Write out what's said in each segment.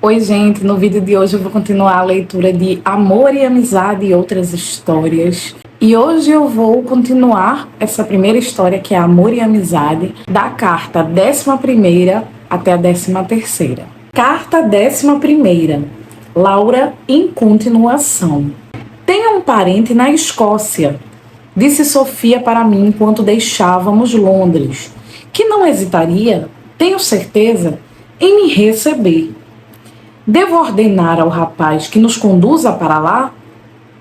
Oi, gente, no vídeo de hoje eu vou continuar a leitura de Amor e Amizade e Outras Histórias. E hoje eu vou continuar essa primeira história, que é Amor e Amizade, da carta 11ª até a 13ª. Carta 11ª. Laura, em continuação. Tenho um parente na Escócia, disse Sofia para mim enquanto deixávamos Londres, que não hesitaria, tenho certeza, em me receber. Devo ordenar ao rapaz que nos conduza para lá?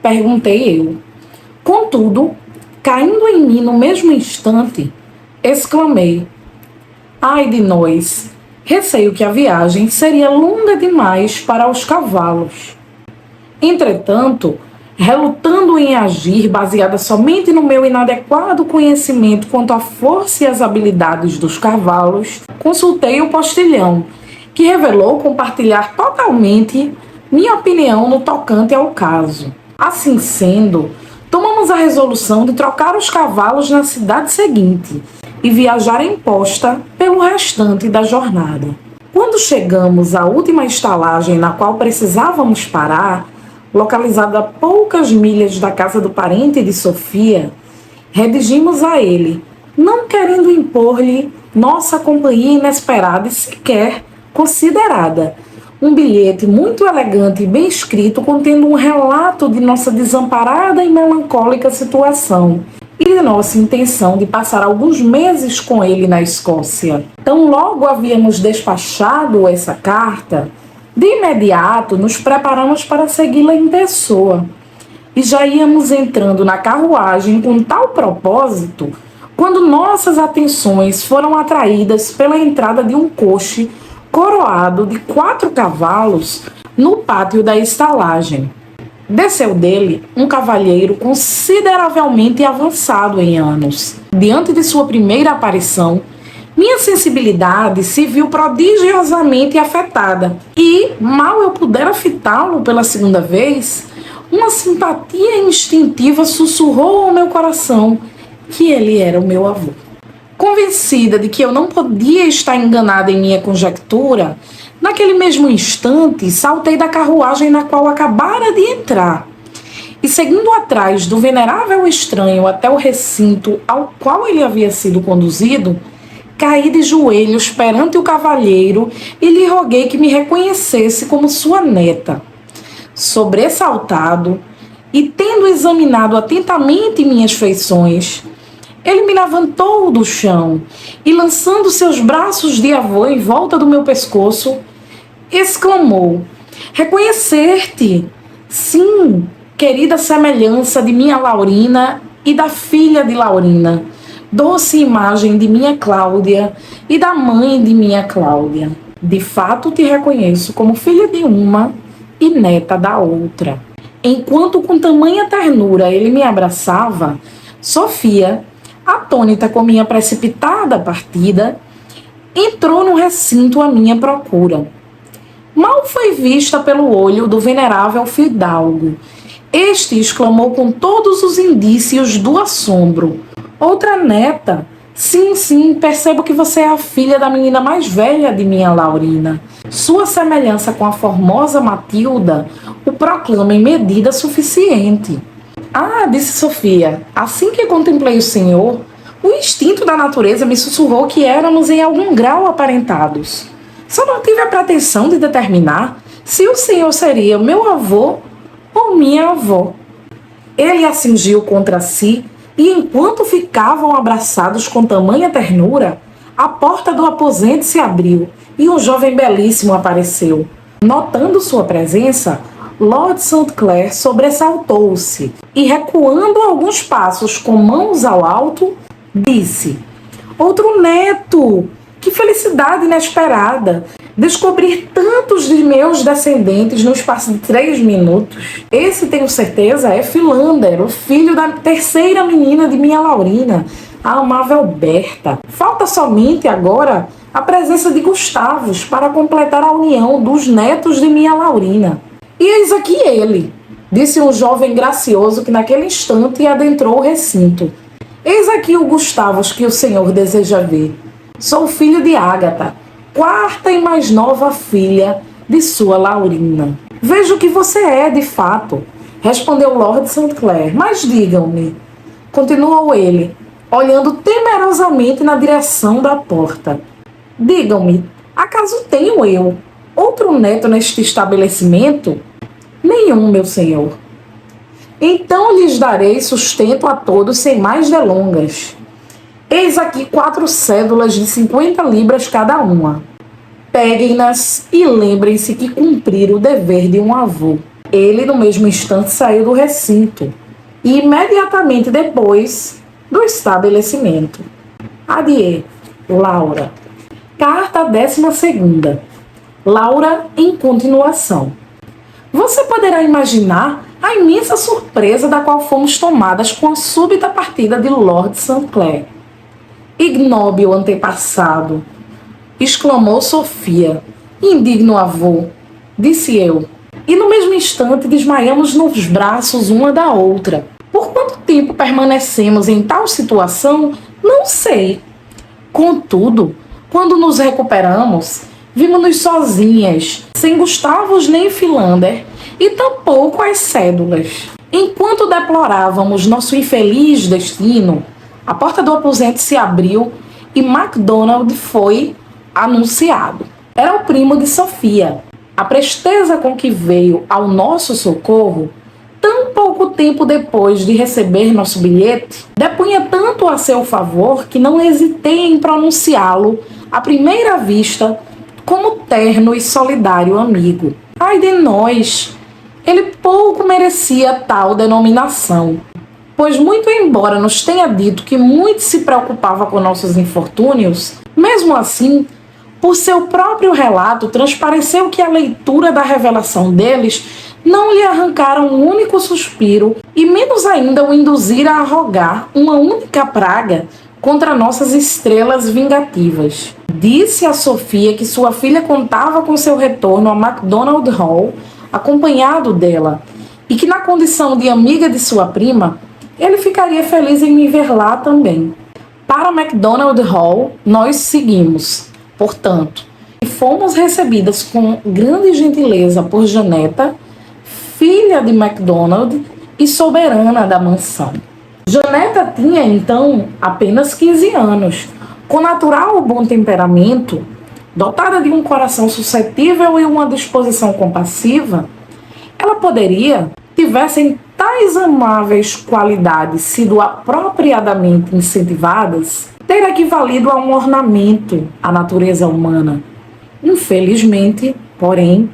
Perguntei eu. Contudo, caindo em mim no mesmo instante, exclamei: ai de nós! Receio que a viagem seria longa demais para os cavalos. Entretanto, relutando em agir baseada somente no meu inadequado conhecimento quanto à força e as habilidades dos cavalos, consultei o postilhão, que revelou compartilhar totalmente minha opinião no tocante ao caso. Assim sendo, tomamos a resolução de trocar os cavalos na cidade seguinte e viajar em posta pelo restante da jornada. Quando chegamos à última estalagem na qual precisávamos parar, localizada a poucas milhas da casa do parente de Sofia, redigimos a ele, não querendo impor-lhe nossa companhia inesperada e sequer considerada, um bilhete muito elegante e bem escrito contendo um relato de nossa desamparada e melancólica situação e de nossa intenção de passar alguns meses com ele na Escócia. Tão logo havíamos despachado essa carta, de imediato nos preparamos para segui-la em pessoa e já íamos entrando na carruagem com tal propósito quando nossas atenções foram atraídas pela entrada de um coche coroado de 4 cavalos no pátio da estalagem. Desceu dele um cavalheiro consideravelmente avançado em anos. Diante de sua primeira aparição, minha sensibilidade se viu prodigiosamente afetada e, mal eu pudera fitá-lo pela segunda vez, uma simpatia instintiva sussurrou ao meu coração que ele era o meu avô. Convencida de que eu não podia estar enganada em minha conjectura, naquele mesmo instante saltei da carruagem na qual acabara de entrar e, seguindo atrás do venerável estranho até o recinto ao qual ele havia sido conduzido, caí de joelhos perante o cavalheiro e lhe roguei que me reconhecesse como sua neta. Sobressaltado e tendo examinado atentamente minhas feições, ele me levantou do chão e, lançando seus braços de avô em volta do meu pescoço, exclamou: reconhecer-te! Sim, querida semelhança de minha Laurina e da filha de Laurina, doce imagem de minha Cláudia e da mãe de minha Cláudia. De fato te reconheço como filha de uma e neta da outra. Enquanto com tamanha ternura ele me abraçava, Sofia, atônita com minha precipitada partida, entrou no recinto à minha procura. Mal foi vista pelo olho do venerável fidalgo. Este exclamou com todos os indícios do assombro: outra neta? Sim, sim, percebo que você é a filha da menina mais velha de minha Laurina. Sua semelhança com a formosa Matilda o proclama em medida suficiente. Ah, disse Sofia, assim que contemplei o senhor, o instinto da natureza me sussurrou que éramos em algum grau aparentados. Só não tive a pretensão de determinar se o senhor seria meu avô ou minha avó. Ele a cingiu contra si e, enquanto ficavam abraçados com tamanha ternura, a porta do aposento se abriu e um jovem belíssimo apareceu. Notando sua presença, Lord St. Clair sobressaltou-se e, recuando alguns passos com mãos ao alto, disse: outro neto! Que felicidade inesperada! Descobrir tantos de meus descendentes no espaço de 3 minutos. Esse, tenho certeza, é Philander, o filho da terceira menina de minha Laurina, a amável Berta. Falta somente agora a presença de Gustavus para completar a união dos netos de minha Laurina. E eis aqui ele, disse um jovem gracioso que naquele instante adentrou o recinto. Eis aqui o Gustavus que o senhor deseja ver. Sou filho de Ágata, 4ª e mais nova filha de sua Laurina. Vejo que você é, de fato, respondeu Lord St. Clair. Mas digam-me, continuou ele, olhando temerosamente na direção da porta. Digam-me, acaso tenho eu outro neto neste estabelecimento? Nenhum, meu senhor. Então lhes darei sustento a todos sem mais delongas. Eis aqui 4 cédulas de 50 libras cada uma. Peguem-nas e lembrem-se que cumpriram o dever de um avô. Ele, no mesmo instante, saiu do recinto e imediatamente depois do estabelecimento. Adieu, Laura. Carta 12ª. Laura em continuação. Você poderá imaginar a imensa surpresa da qual fomos tomadas com a súbita partida de Lord St. Clair. Ignóbil antepassado, exclamou Sofia. Indigno avô, disse eu. E no mesmo instante desmaiamos nos braços uma da outra. Por quanto tempo permanecemos em tal situação, não sei. Contudo, quando nos recuperamos, vimos-nos sozinhas, sem Gustavus nem Philander, e tampouco as cédulas. Enquanto deplorávamos nosso infeliz destino, a porta do aposento se abriu e MacDonald foi anunciado. Era o primo de Sofia. A presteza com que veio ao nosso socorro, tão pouco tempo depois de receber nosso bilhete, depunha tanto a seu favor que não hesitei em pronunciá-lo, à primeira vista, como terno e solidário amigo. Ai de nós! Ele pouco merecia tal denominação, pois muito embora nos tenha dito que muito se preocupava com nossos infortúnios, mesmo assim, por seu próprio relato, transpareceu que a leitura da revelação deles não lhe arrancara um único suspiro e menos ainda o induzira a rogar uma única praga contra nossas estrelas vingativas. Disse a Sofia que sua filha contava com seu retorno a MacDonald Hall, acompanhado dela, e que na condição de amiga de sua prima, ele ficaria feliz em me ver lá também. Para MacDonald Hall, nós seguimos, portanto, e fomos recebidas com grande gentileza por Janeta, filha de MacDonald e soberana da mansão. Janeta tinha, então, apenas 15 anos, com natural bom temperamento, dotada de um coração suscetível e uma disposição compassiva. Ela poderia, tivessem tais amáveis qualidades sido apropriadamente incentivadas, ter equivalido a um ornamento à natureza humana. Infelizmente, porém,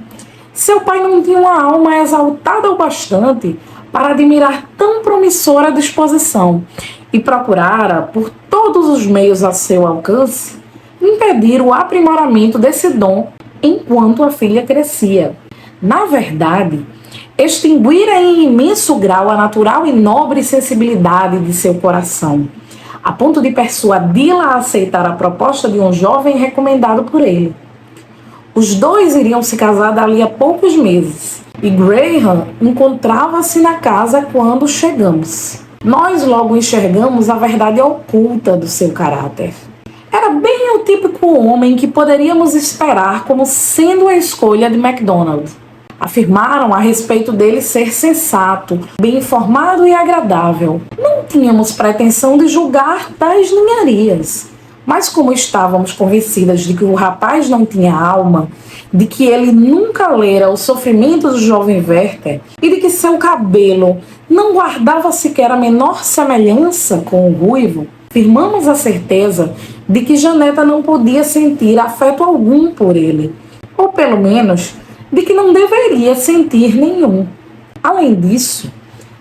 seu pai não tinha uma alma exaltada o bastante para admirar tão promissora disposição e procurara, por todos os meios a seu alcance, impedir o aprimoramento desse dom enquanto a filha crescia. Na verdade, extinguira em imenso grau a natural e nobre sensibilidade de seu coração, a ponto de persuadi-la a aceitar a proposta de um jovem recomendado por ele. Os dois iriam se casar dali a poucos meses, e Graham encontrava-se na casa quando chegamos. Nós logo enxergamos a verdade oculta do seu caráter. Era bem o típico homem que poderíamos esperar como sendo a escolha de MacDonald. Afirmaram a respeito dele ser sensato, bem informado e agradável. Não tínhamos pretensão de julgar tais ninharias, mas como estávamos convencidas de que o rapaz não tinha alma, de que ele nunca lera o sofrimento do jovem Werther e de que seu cabelo não guardava sequer a menor semelhança com o ruivo, firmamos a certeza de que Janeta não podia sentir afeto algum por ele, ou pelo menos de que não deveria sentir nenhum. Além disso,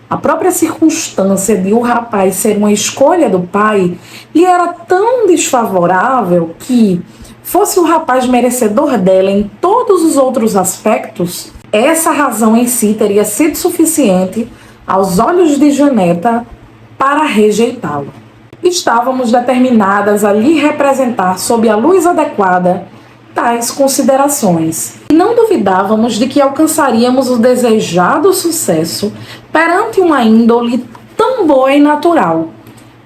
a própria circunstância de o rapaz ser uma escolha do pai lhe era tão desfavorável que, fosse o rapaz merecedor dela em todos os outros aspectos, essa razão em si teria sido suficiente aos olhos de Janeta para rejeitá-lo. Estávamos determinadas a lhe representar sob a luz adequada tais considerações, e não duvidávamos de que alcançaríamos o desejado sucesso perante uma índole tão boa e natural,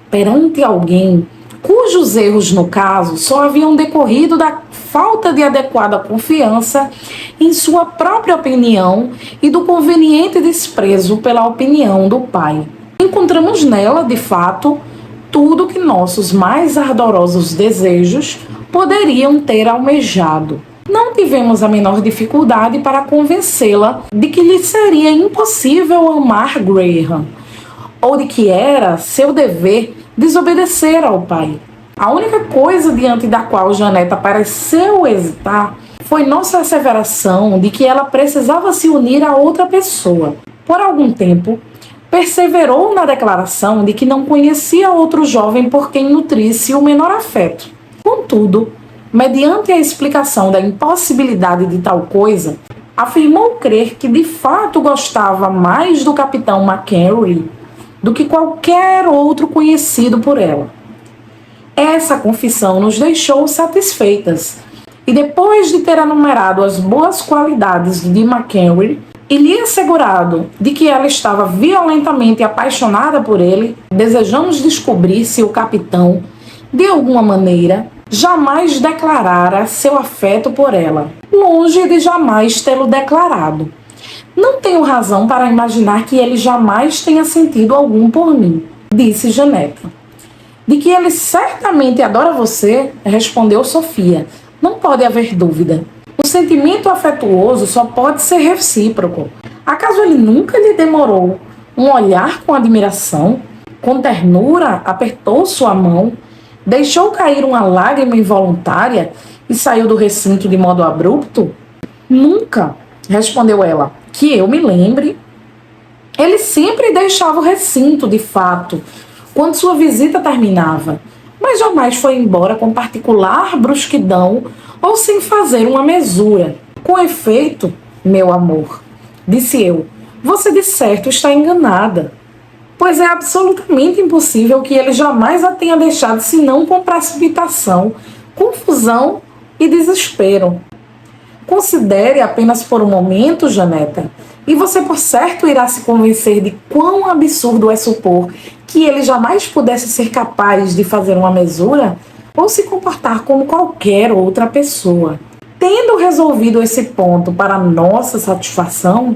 perante alguém cujos erros, no caso, só haviam decorrido da falta de adequada confiança em sua própria opinião e do conveniente desprezo pela opinião do pai. Encontramos nela, de fato, tudo que nossos mais ardorosos desejos poderiam ter almejado. Não tivemos a menor dificuldade para convencê-la de que lhe seria impossível amar Graham, ou de que era seu dever desobedecer ao pai. A única coisa diante da qual Janeta pareceu hesitar foi nossa asseveração de que ela precisava se unir a outra pessoa. Por algum tempo, perseverou na declaração de que não conhecia outro jovem por quem nutrisse o menor afeto. Contudo, mediante a explicação da impossibilidade de tal coisa, afirmou crer que de fato gostava mais do capitão McHenry do que qualquer outro conhecido por ela. Essa confissão nos deixou satisfeitas, e depois de ter enumerado as boas qualidades de McHenry e lhe assegurado de que ela estava violentamente apaixonada por ele, desejamos descobrir se o capitão, de alguma maneira, jamais declarara seu afeto por ela, longe de jamais tê-lo declarado. Não tenho razão para imaginar que ele jamais tenha sentido algum por mim, disse Janeta. De que ele certamente adora você, respondeu Sofia. Não pode haver dúvida. O sentimento afetuoso só pode ser recíproco. Acaso ele nunca lhe demorou um olhar com admiração? Com ternura, apertou sua mão, deixou cair uma lágrima involuntária e saiu do recinto de modo abrupto? Nunca, respondeu ela. Que eu me lembre. Ele sempre deixava o recinto, de fato, quando sua visita terminava, mas jamais foi embora com particular brusquidão ou sem fazer uma mesura. Com efeito, meu amor, disse eu, você de certo está enganada, pois é absolutamente impossível que ele jamais a tenha deixado senão com precipitação, confusão e desespero. Considere apenas por um momento, Janeta, e você por certo irá se convencer de quão absurdo é supor que ele jamais pudesse ser capaz de fazer uma mesura ou se comportar como qualquer outra pessoa. Tendo resolvido esse ponto para nossa satisfação,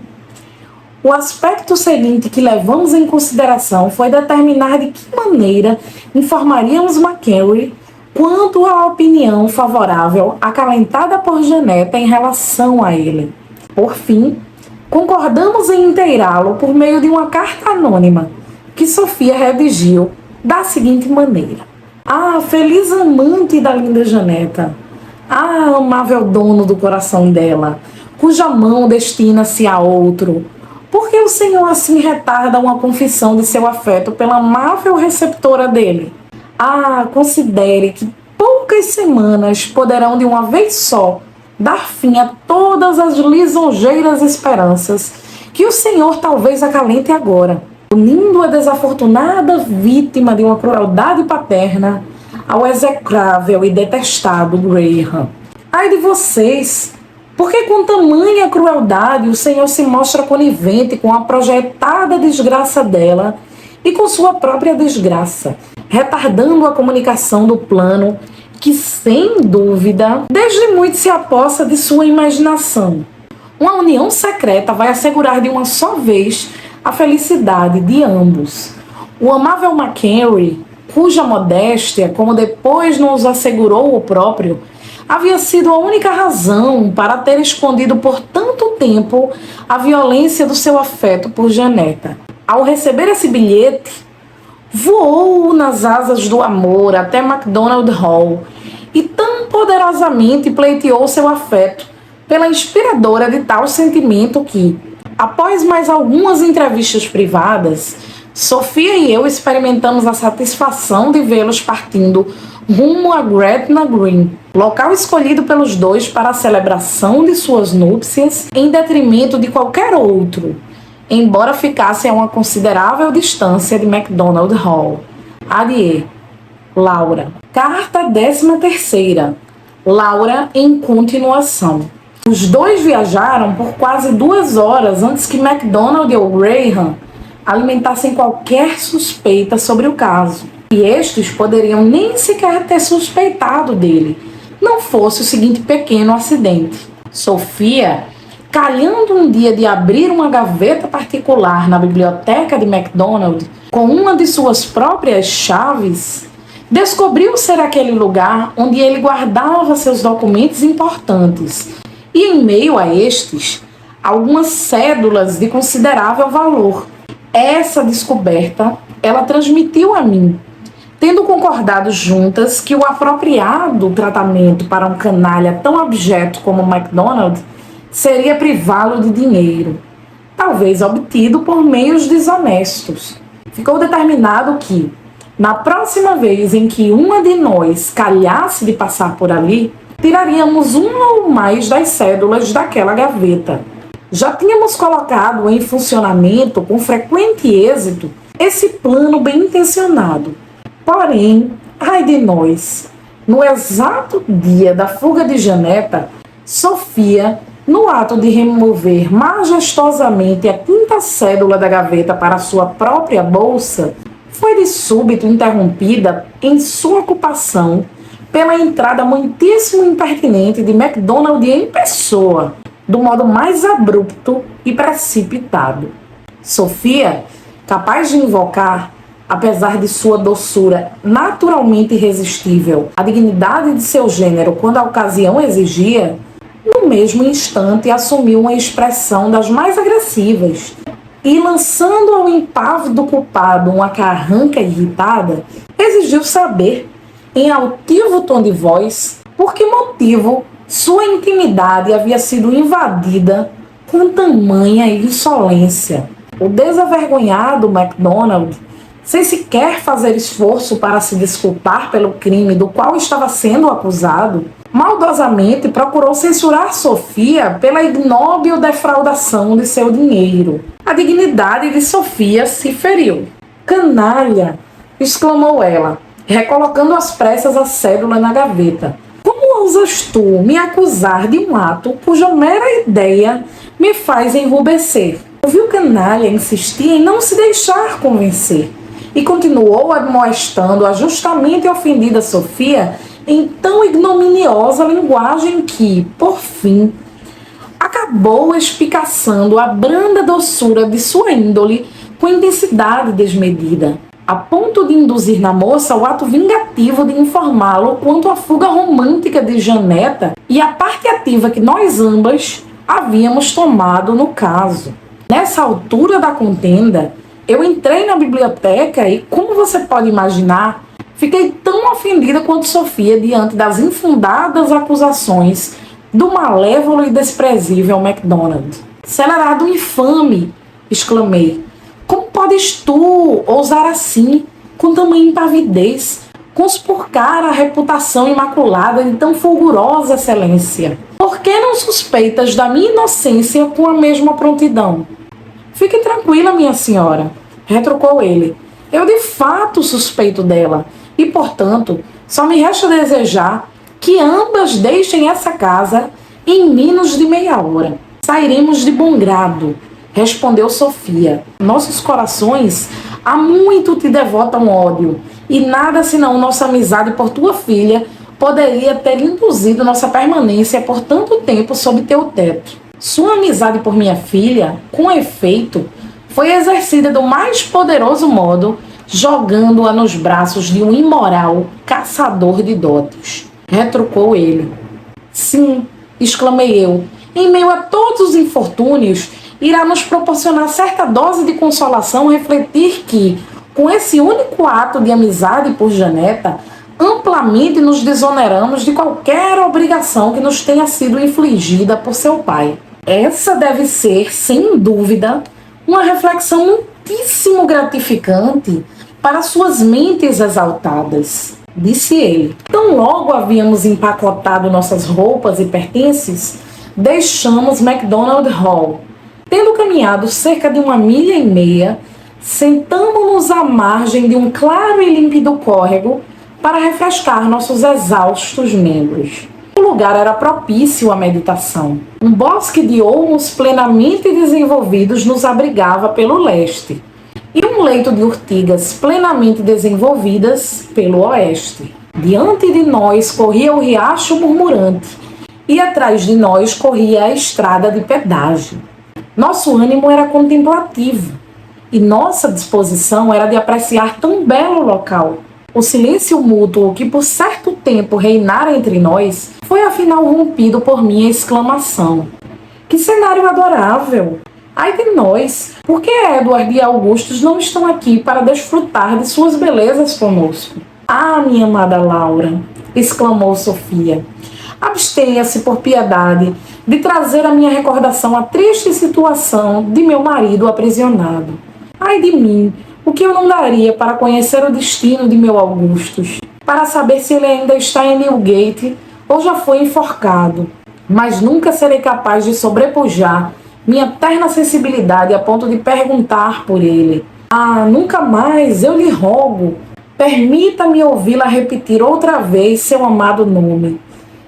o aspecto seguinte que levamos em consideração foi determinar de que maneira informaríamos McHenry quanto à opinião favorável acalentada por Janeta em relação a ele. Por fim, concordamos em inteirá-lo por meio de uma carta anônima que Sofia redigiu da seguinte maneira: Ah, feliz amante da linda Janeta! Ah, amável dono do coração dela, cuja mão destina-se a outro! Por que o Senhor assim retarda uma confissão de seu afeto pela amável receptora dele? Ah, considere que poucas semanas poderão de uma vez só dar fim a todas as lisonjeiras esperanças que o Senhor talvez acalente agora, unindo a desafortunada vítima de uma crueldade paterna ao execrável e detestado Graham. Ai de vocês! Porque com tamanha crueldade o Senhor se mostra conivente com a projetada desgraça dela e com sua própria desgraça, retardando a comunicação do plano que, sem dúvida, desde muito se apossa de sua imaginação. Uma união secreta vai assegurar de uma só vez a felicidade de ambos. O amável McHenry, cuja modéstia, como depois nos assegurou o próprio, havia sido a única razão para ter escondido por tanto tempo a violência do seu afeto por Janeta. Ao receber esse bilhete, voou nas asas do amor até MacDonald Hall e tão poderosamente pleiteou seu afeto pela inspiradora de tal sentimento que, após mais algumas entrevistas privadas, Sofia e eu experimentamos a satisfação de vê-los partindo rumo a Gretna Green, local escolhido pelos dois para a celebração de suas núpcias em detrimento de qualquer outro, embora ficassem a uma considerável distância de MacDonald Hall. Adieu, Laura. Carta 13ª. Laura em continuação. Os dois viajaram por quase 2 horas antes que MacDonald ou Graham alimentassem qualquer suspeita sobre o caso. E estes poderiam nem sequer ter suspeitado dele, não fosse o seguinte pequeno acidente. Sofia calhando um dia de abrir uma gaveta particular na biblioteca de MacDonald com uma de suas próprias chaves, descobriu ser aquele lugar onde ele guardava seus documentos importantes e, em meio a estes, algumas cédulas de considerável valor. Essa descoberta ela transmitiu a mim, tendo concordado juntas que o apropriado tratamento para um canalha tão abjeto como MacDonald seria privá-lo de dinheiro, talvez obtido por meios desonestos. Ficou determinado que, na próxima vez em que uma de nós calhasse de passar por ali, tiraríamos uma ou mais das cédulas daquela gaveta. Já tínhamos colocado em funcionamento, com frequente êxito, esse plano bem intencionado. Porém, ai de nós, no exato dia da fuga de Janeta, Sofia, no ato de remover majestosamente a quinta cédula da gaveta para sua própria bolsa, foi de súbito interrompida em sua ocupação pela entrada muitíssimo impertinente de MacDonald em pessoa, do modo mais abrupto e precipitado. Sofia, capaz de invocar, apesar de sua doçura naturalmente irresistível, a dignidade de seu gênero quando a ocasião exigia, no mesmo instante assumiu uma expressão das mais agressivas e, lançando ao impávido culpado uma carranca irritada, exigiu saber, em altivo tom de voz, por que motivo sua intimidade havia sido invadida com tamanha insolência. O desavergonhado MacDonald, sem sequer fazer esforço para se desculpar pelo crime do qual estava sendo acusado, maldosamente procurou censurar Sofia pela ignóbil defraudação de seu dinheiro. A dignidade de Sofia se feriu. "Canalha!" exclamou ela, recolocando às pressas a cédula na gaveta. "Como ousas tu me acusar de um ato cuja mera ideia me faz enrubescer?" Ouviu Canalha insistir em não se deixar convencer e continuou admoestando a justamente ofendida Sofia em tão ignominiosa linguagem que, por fim, acabou espicaçando a branda doçura de sua índole com intensidade desmedida, a ponto de induzir na moça o ato vingativo de informá-lo quanto à fuga romântica de Janeta e a parte ativa que nós ambas havíamos tomado no caso. Nessa altura da contenda, eu entrei na biblioteca e, como você pode imaginar, fiquei tão ofendida quanto Sofia diante das infundadas acusações do malévolo e desprezível MacDonald. "Celerado infame!" exclamei. "Como podes tu ousar assim, com tamanha impavidez, conspurcar a reputação imaculada de tão fulgurosa excelência? Por que não suspeitas da minha inocência com a mesma prontidão?" "Fique tranquila, minha senhora", retrucou ele. "Eu de fato suspeito dela e, portanto, só me resta desejar que ambas deixem essa casa em menos de meia hora." "Sairemos de bom grado", respondeu Sofia. "Nossos corações há muito te devotam ódio, e nada senão nossa amizade por tua filha poderia ter induzido nossa permanência por tanto tempo sob teu teto. Sua amizade por minha filha, com efeito, foi exercida do mais poderoso modo, jogando-a nos braços de um imoral caçador de dotes", retrucou ele. "Sim", exclamei eu, "em meio a todos os infortúnios, irá nos proporcionar certa dose de consolação refletir que, com esse único ato de amizade por Janeta, amplamente nos desoneramos de qualquer obrigação que nos tenha sido infligida por seu pai. Essa deve ser, sem dúvida, uma reflexão muitíssimo gratificante para suas mentes exaltadas", disse ele. Tão logo havíamos empacotado nossas roupas e pertences, deixamos MacDonald Hall. Tendo caminhado cerca de 1,5 milha, sentamo-nos à margem de um claro e límpido córrego para refrescar nossos exaustos membros. O lugar era propício à meditação. Um bosque de olmos plenamente desenvolvidos nos abrigava pelo leste, e um leito de urtigas plenamente desenvolvidas pelo oeste. Diante de nós corria o riacho murmurante, e atrás de nós corria a estrada de pedágio. Nosso ânimo era contemplativo e nossa disposição era de apreciar tão belo local. O silêncio mútuo que por certo tempo reinara entre nós foi afinal rompido por minha exclamação. Que cenário adorável! Ai de nós! Por que Edward e Augustus não estão aqui para desfrutar de suas belezas conosco? Ah, minha amada Laura! Exclamou Sofia. Abstenha-se por piedade de trazer à minha recordação a triste situação de meu marido aprisionado. Ai de mim! O que eu não daria para conhecer o destino de meu Augustus, para saber se ele ainda está em Newgate ou já foi enforcado. Mas nunca serei capaz de sobrepujar minha terna sensibilidade a ponto de perguntar por ele. Ah, nunca mais, eu lhe rogo, permita-me ouvi-la repetir outra vez seu amado nome.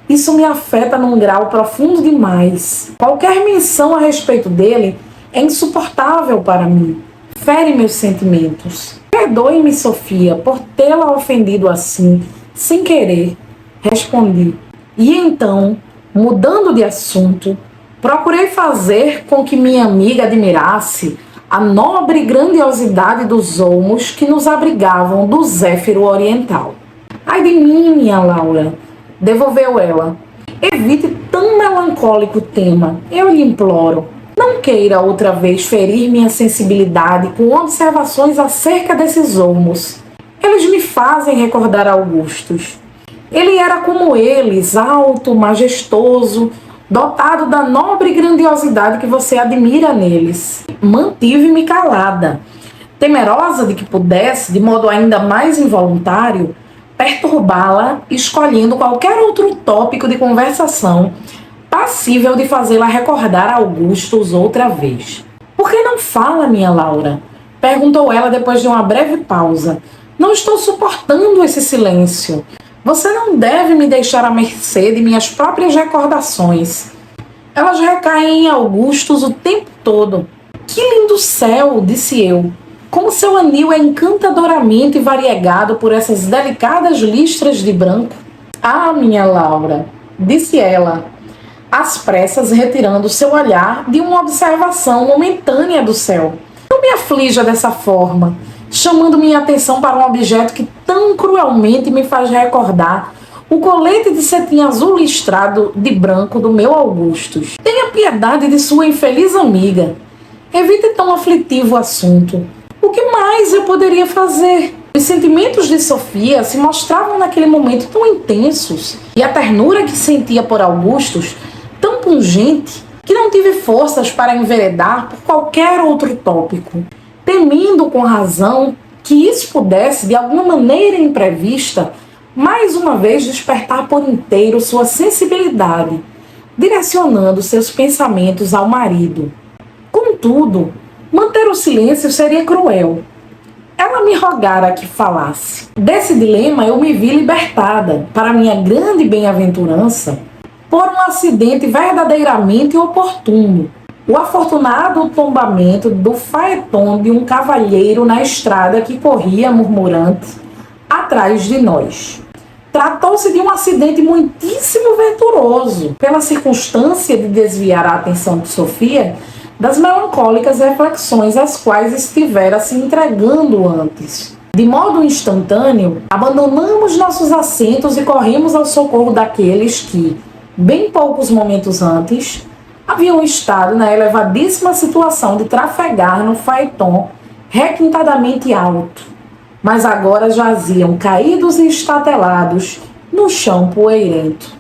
Isso me afeta num grau profundo demais. Qualquer menção a respeito dele é insuportável para mim. Fere meus sentimentos. Perdoe-me, Sofia, por tê-la ofendido assim, sem querer. Respondi. E então, mudando de assunto, procurei fazer com que minha amiga admirasse a nobre grandiosidade dos olmos que nos abrigavam do Zéfiro Oriental. Ai de mim, minha Laura, devolveu ela. Evite tão melancólico tema, eu lhe imploro. Não queira outra vez ferir minha sensibilidade com observações acerca desses olmos. Eles me fazem recordar Augustus. Ele era como eles, alto, majestoso, dotado da nobre grandiosidade que você admira neles. Mantive-me calada, temerosa de que pudesse, de modo ainda mais involuntário, perturbá-la, escolhendo qualquer outro tópico de conversação passível de fazê-la recordar Augustus outra vez. Por que não fala, minha Laura? Perguntou ela depois de uma breve pausa. Não estou suportando esse silêncio. Você não deve me deixar à mercê de minhas próprias recordações. Elas recaem em Augustus o tempo todo. Que lindo céu, disse eu. Como seu anil é encantadoramente variegado por essas delicadas listras de branco. Ah, minha Laura, disse ela, às pressas retirando seu olhar de uma observação momentânea do céu. Não me aflija dessa forma, chamando minha atenção para um objeto que tão cruelmente me faz recordar o colete de cetim azul listrado de branco do meu Augustus. Tenha piedade de sua infeliz amiga. Evite tão aflitivo assunto. O que mais eu poderia fazer? Os sentimentos de Sofia se mostravam naquele momento tão intensos e a ternura que sentia por Augustus tão pungente que não tive forças para enveredar por qualquer outro tópico, temendo com razão que isso pudesse, de alguma maneira imprevista, mais uma vez despertar por inteiro sua sensibilidade, direcionando seus pensamentos ao marido. Contudo, manter o silêncio seria cruel. Ela me rogara que falasse. Desse dilema eu me vi libertada, para minha grande bem-aventurança, por um acidente verdadeiramente oportuno. O afortunado tombamento do faeton de um cavalheiro na estrada que corria murmurante atrás de nós. Tratou-se de um acidente muitíssimo venturoso, pela circunstância de desviar a atenção de Sofia das melancólicas reflexões às quais estivera se entregando antes. De modo instantâneo, abandonamos nossos assentos e corrimos ao socorro daqueles que, bem poucos momentos antes, haviam estado na elevadíssima situação de trafegar no faeton requintadamente alto, mas agora jaziam caídos e estatelados no chão poeirento.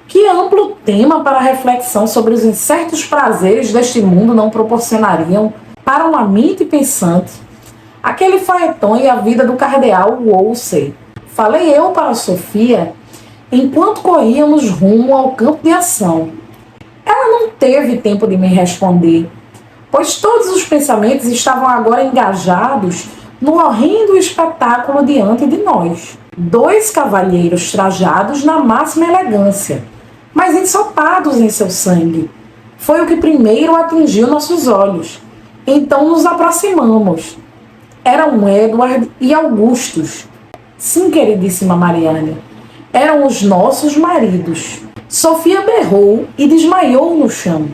Que amplo tema para reflexão sobre os incertos prazeres deste mundo não proporcionariam, para uma mente pensante, aquele faeton e a vida do cardeal Wolsey. Falei eu para Sofia, enquanto corríamos rumo ao campo de ação. Ela não teve tempo de me responder, pois todos os pensamentos estavam agora engajados no horrendo espetáculo diante de nós. 2 cavalheiros trajados na máxima elegância, mas ensopados em seu sangue. Foi o que primeiro atingiu nossos olhos. Então nos aproximamos. Eram Edward e Augustus. Sim, queridíssima Mariane, eram os nossos maridos. Sofia berrou e desmaiou no chão.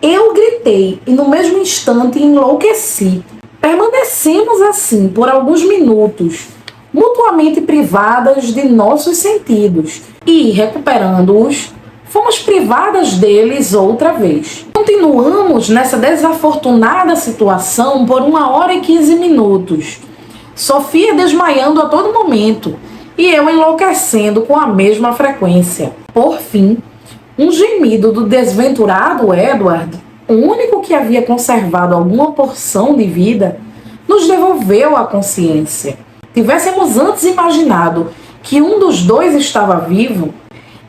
Eu gritei e no mesmo instante enlouqueci. Permanecemos assim por alguns minutos, mutuamente privadas de nossos sentidos e, recuperando-os, fomos privadas deles outra vez. Continuamos nessa desafortunada situação por 1 hora e 15 minutos. Sofia desmaiando a todo momento e eu enlouquecendo com a mesma frequência. Por fim, um gemido do desventurado Edward, o único que havia conservado alguma porção de vida, nos devolveu a consciência. Tivéssemos antes imaginado que um dos dois estava vivo,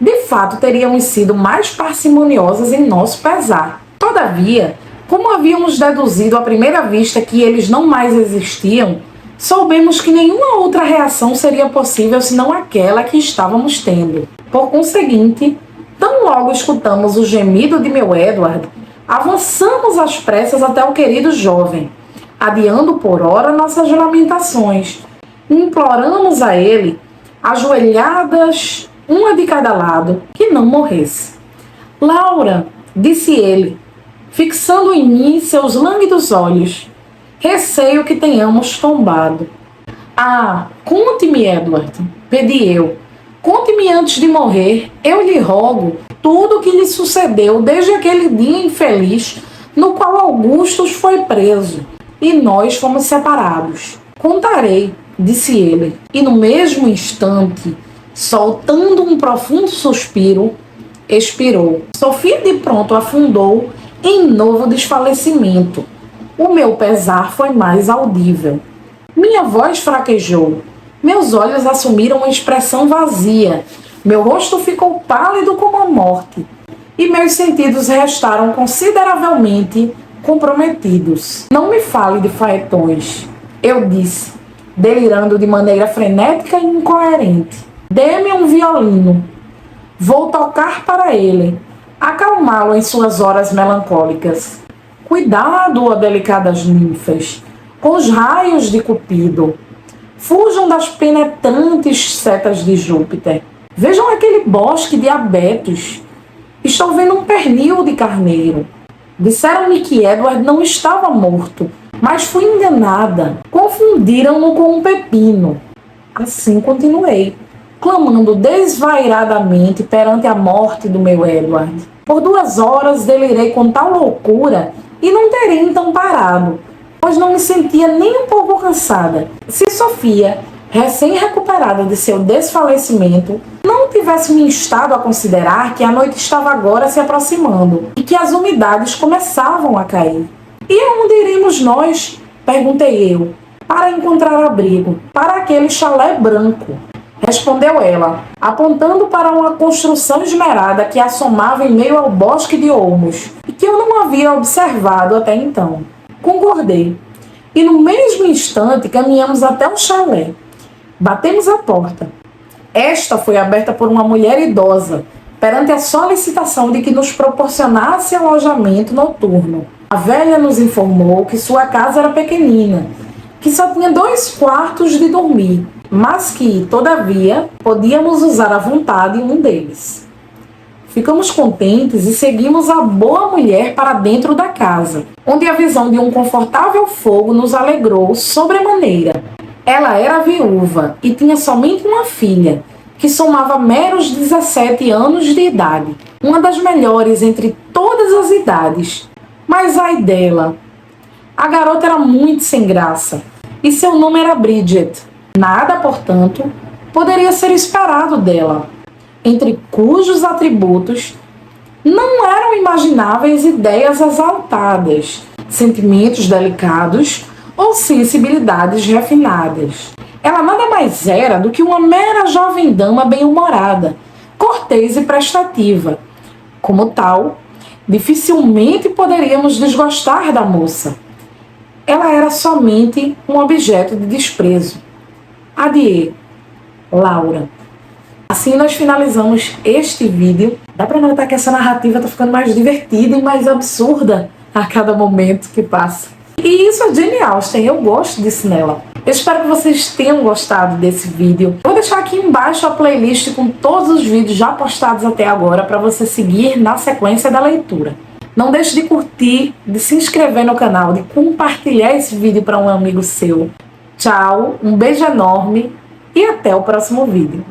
de fato teríamos sido mais parcimoniosas em nosso pesar. Todavia, como havíamos deduzido à primeira vista que eles não mais existiam, soubemos que nenhuma outra reação seria possível senão aquela que estávamos tendo. Por conseguinte, tão logo escutamos o gemido de meu Edward, avançamos às pressas até o querido jovem, adiando por ora nossas lamentações, e imploramos a ele, ajoelhadas, uma de cada lado, que não morresse. Laura, disse ele, fixando em mim seus lânguidos olhos, receio que tenhamos tombado. Ah, conte-me, Edward, pedi eu. Conte-me antes de morrer, eu lhe rogo, tudo o que lhe sucedeu desde aquele dia infeliz no qual Augustus foi preso e nós fomos separados. Contarei, disse ele, e no mesmo instante, soltando um profundo suspiro, expirou. Sofia de pronto afundou em novo desfalecimento. O meu pesar foi mais audível. Minha voz fraquejou. Meus olhos assumiram uma expressão vazia. Meu rosto ficou pálido como a morte. E meus sentidos restaram consideravelmente comprometidos. Não me fale de faetões, eu disse, delirando de maneira frenética e incoerente. Dê-me um violino. Vou tocar para ele, acalmá-lo em suas horas melancólicas. Cuidado, ó delicadas ninfas, com os raios de Cupido. Fujam das penetrantes setas de Júpiter. Vejam aquele bosque de abetos. Estou vendo um pernil de carneiro. Disseram-me que Edward não estava morto, mas fui enganada. Confundiram-no com um pepino. Assim continuei, clamando desvairadamente perante a morte do meu Edward. Por 2 horas delirei com tal loucura e não terei então parado, pois não me sentia nem um pouco cansada. Se Sofia, recém-recuperada de seu desfalecimento, não tivesse me instado a considerar que a noite estava agora se aproximando e que as umidades começavam a cair. E aonde iremos nós? Perguntei eu. Para encontrar abrigo, para aquele chalé branco, respondeu ela, apontando para uma construção esmerada que assomava em meio ao bosque de olmos e que eu não havia observado até então. Concordei, e no mesmo instante caminhamos até o chalé. Batemos a porta. Esta foi aberta por uma mulher idosa, perante a solicitação de que nos proporcionasse alojamento noturno. A velha nos informou que sua casa era pequenina, que só tinha 2 quartos de dormir, mas que, todavia, podíamos usar à vontade um deles. Ficamos contentes e seguimos a boa mulher para dentro da casa, onde a visão de um confortável fogo nos alegrou sobremaneira. Ela era viúva e tinha somente uma filha, que somava meros 17 anos de idade, uma das melhores entre todas as idades. Mas ai dela! A garota era muito sem graça, e seu nome era Bridget. Nada, portanto, poderia ser esperado dela, entre cujos atributos não eram imagináveis ideias exaltadas, sentimentos delicados ou sensibilidades refinadas. Ela nada mais era do que uma mera jovem dama bem-humorada, cortês e prestativa. Como tal, dificilmente poderíamos desgostar da moça. Ela era somente um objeto de desprezo. Adieu, Laura. Assim nós finalizamos este vídeo. Dá para notar que essa narrativa está ficando mais divertida e mais absurda a cada momento que passa. E isso é Jane Austen, eu gosto disso nela. Eu espero que vocês tenham gostado desse vídeo. Eu vou deixar aqui embaixo a playlist com todos os vídeos já postados até agora para você seguir na sequência da leitura. Não deixe de curtir, de se inscrever no canal, de compartilhar esse vídeo para um amigo seu. Tchau, um beijo enorme e até o próximo vídeo.